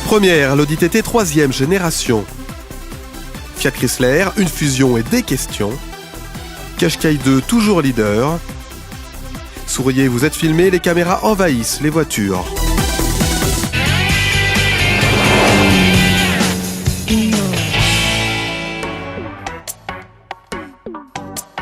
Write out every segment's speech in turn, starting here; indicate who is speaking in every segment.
Speaker 1: Première, l'Audi TT 3e génération. Fiat Chrysler, une fusion et des questions. Qashqai 2, toujours leader. Souriez, vous êtes filmé, les caméras envahissent les voitures.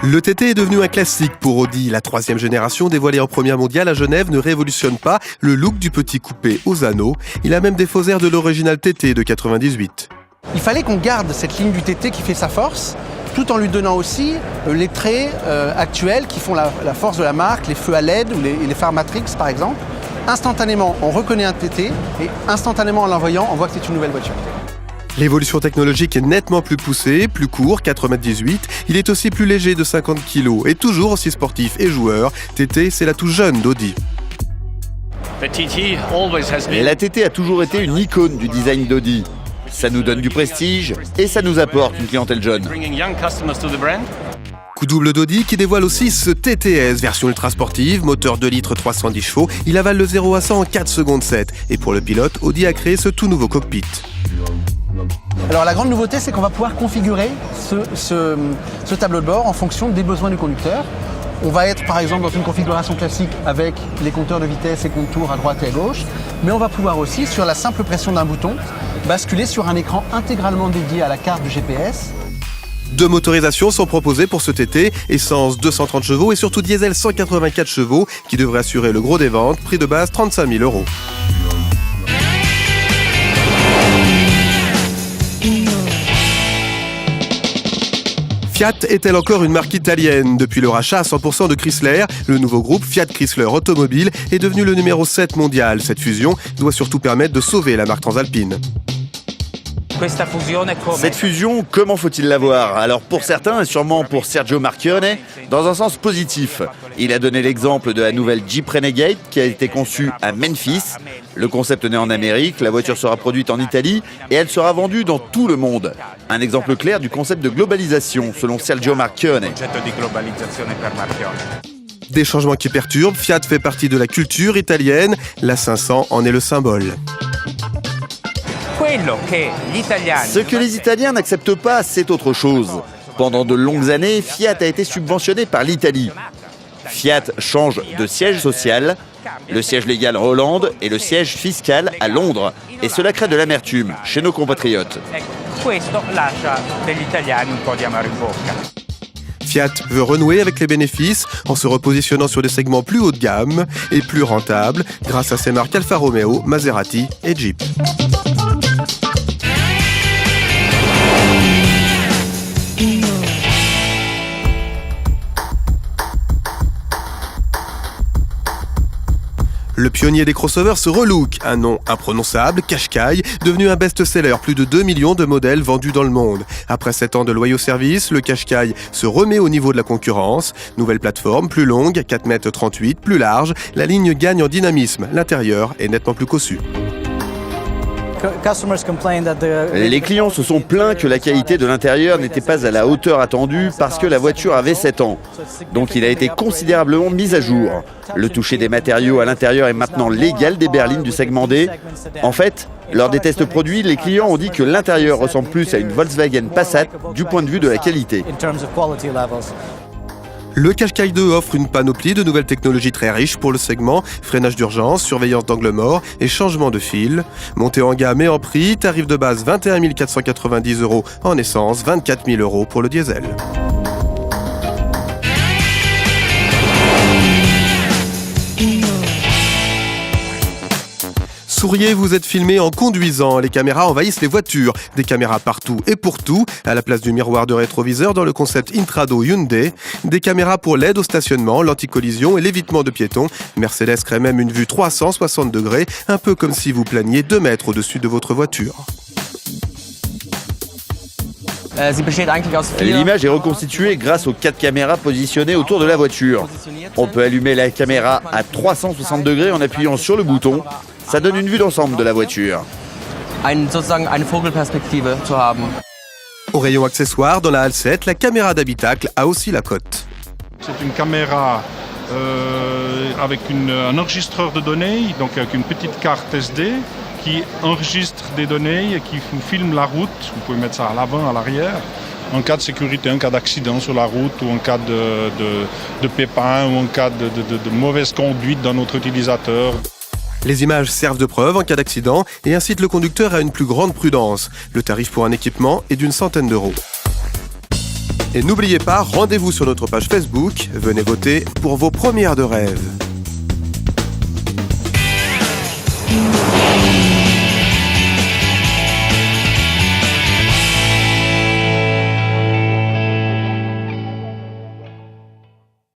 Speaker 1: Le TT est devenu un classique pour Audi. La 3e génération dévoilée en première mondiale à Genève ne révolutionne pas le look du petit coupé aux anneaux. Il a même des faux airs de l'original TT de 98.
Speaker 2: Il fallait qu'on garde cette ligne du TT qui fait sa force, tout en lui donnant aussi les traits actuels qui font la force de la marque, les feux à LED ou les phares Matrix par exemple. Instantanément, on reconnaît un TT et instantanément en l'envoyant, on voit que c'est une nouvelle voiture.
Speaker 1: L'évolution technologique est nettement plus poussée, plus court, 4,18 m. Il est aussi plus léger de 50 kg et toujours aussi sportif et joueur. TT, c'est la touche jeune d'Audi.
Speaker 3: La TT a toujours été une icône du design d'Audi. Ça nous donne du prestige et ça nous apporte une clientèle jeune.
Speaker 1: Coup double d'Audi qui dévoile aussi ce TTS, version ultra sportive, moteur 2 litres 310 chevaux. Il avale le 0 à 100 en 4 secondes 7. Et pour le pilote, Audi a créé ce tout nouveau cockpit.
Speaker 2: Alors la grande nouveauté, c'est qu'on va pouvoir configurer ce tableau de bord en fonction des besoins du conducteur. On va être par exemple dans une configuration classique avec les compteurs de vitesse et contours à droite et à gauche, mais on va pouvoir aussi, sur la simple pression d'un bouton, basculer sur un écran intégralement dédié à la carte du GPS.
Speaker 1: 2 motorisations sont proposées pour ce TT, essence 230 chevaux et surtout diesel 184 chevaux qui devrait assurer le gros des ventes, prix de base 35 000 €. Fiat est-elle encore une marque italienne? Depuis le rachat à 100% de Chrysler, le nouveau groupe Fiat Chrysler Automobile est devenu le numéro 7 mondial. Cette fusion doit surtout permettre de sauver la marque transalpine.
Speaker 3: Cette fusion, comment faut-il la voir? Alors pour certains, et sûrement pour Sergio Marchionne, dans un sens positif. Il a donné l'exemple de la nouvelle Jeep Renegade qui a été conçue à Memphis. Le concept né en Amérique, la voiture sera produite en Italie et elle sera vendue dans tout le monde. Un exemple clair du concept de globalisation selon Sergio Marchionne.
Speaker 1: Des changements qui perturbent, Fiat fait partie de la culture italienne, la 500 en est le symbole.
Speaker 3: Ce que les Italiens n'acceptent pas, c'est autre chose. Pendant de longues années, Fiat a été subventionné par l'Italie. Fiat change de siège social, le siège légal Hollande et le siège fiscal à Londres. Et cela crée de l'amertume chez nos compatriotes.
Speaker 1: Fiat veut renouer avec les bénéfices en se repositionnant sur des segments plus haut de gamme et plus rentables grâce à ses marques Alfa Romeo, Maserati et Jeep. Le pionnier des crossovers se relook, un nom imprononçable, Qashqai, devenu un best-seller, plus de 2 millions de modèles vendus dans le monde. Après 7 ans de loyaux services, le Qashqai se remet au niveau de la concurrence. Nouvelle plateforme, plus longue, 4,38 m, plus large, la ligne gagne en dynamisme, l'intérieur est nettement plus cossu.
Speaker 3: Les clients se sont plaints que la qualité de l'intérieur n'était pas à la hauteur attendue parce que la voiture avait 7 ans. Donc il a été considérablement mis à jour. Le toucher des matériaux à l'intérieur est maintenant l'égal des berlines du segment D. En fait, lors des tests produits, les clients ont dit que l'intérieur ressemble plus à une Volkswagen Passat du point de vue de la qualité.
Speaker 1: Le Qashqai 2 offre une panoplie de nouvelles technologies très riches pour le segment, freinage d'urgence, surveillance d'angle mort et changement de fil. Montée en gamme et en prix, tarif de base 21 490 € en essence, 24 000 € pour le diesel. Souriez, vous êtes filmé en conduisant. Les caméras envahissent les voitures. Des caméras partout et pour tout. À la place du miroir de rétroviseur dans le concept Intrado Hyundai. Des caméras pour l'aide au stationnement, l'anticollision et l'évitement de piétons. Mercedes crée même une vue 360 degrés, un peu comme si vous planiez 2 mètres au-dessus de votre voiture.
Speaker 3: L'image est reconstituée grâce aux 4 caméras positionnées autour de la voiture. On peut allumer la caméra à 360 degrés en appuyant sur le bouton. Ça donne une vue d'ensemble de la voiture.
Speaker 1: Au rayon accessoires, dans la halle 7, la caméra d'habitacle a aussi la cote.
Speaker 4: C'est une caméra avec un enregistreur de données, donc avec une petite carte SD qui enregistre des données et qui vous filme la route. Vous pouvez mettre ça à l'avant, à l'arrière, en cas de sécurité, en cas d'accident sur la route ou en cas de pépin ou en cas de mauvaise conduite d'un autre utilisateur.
Speaker 1: Les images servent de preuve en cas d'accident et incitent le conducteur à une plus grande prudence. Le tarif pour un équipement est d'une centaine d'euros. Et n'oubliez pas, rendez-vous sur notre page Facebook. Venez voter pour vos premières de rêve.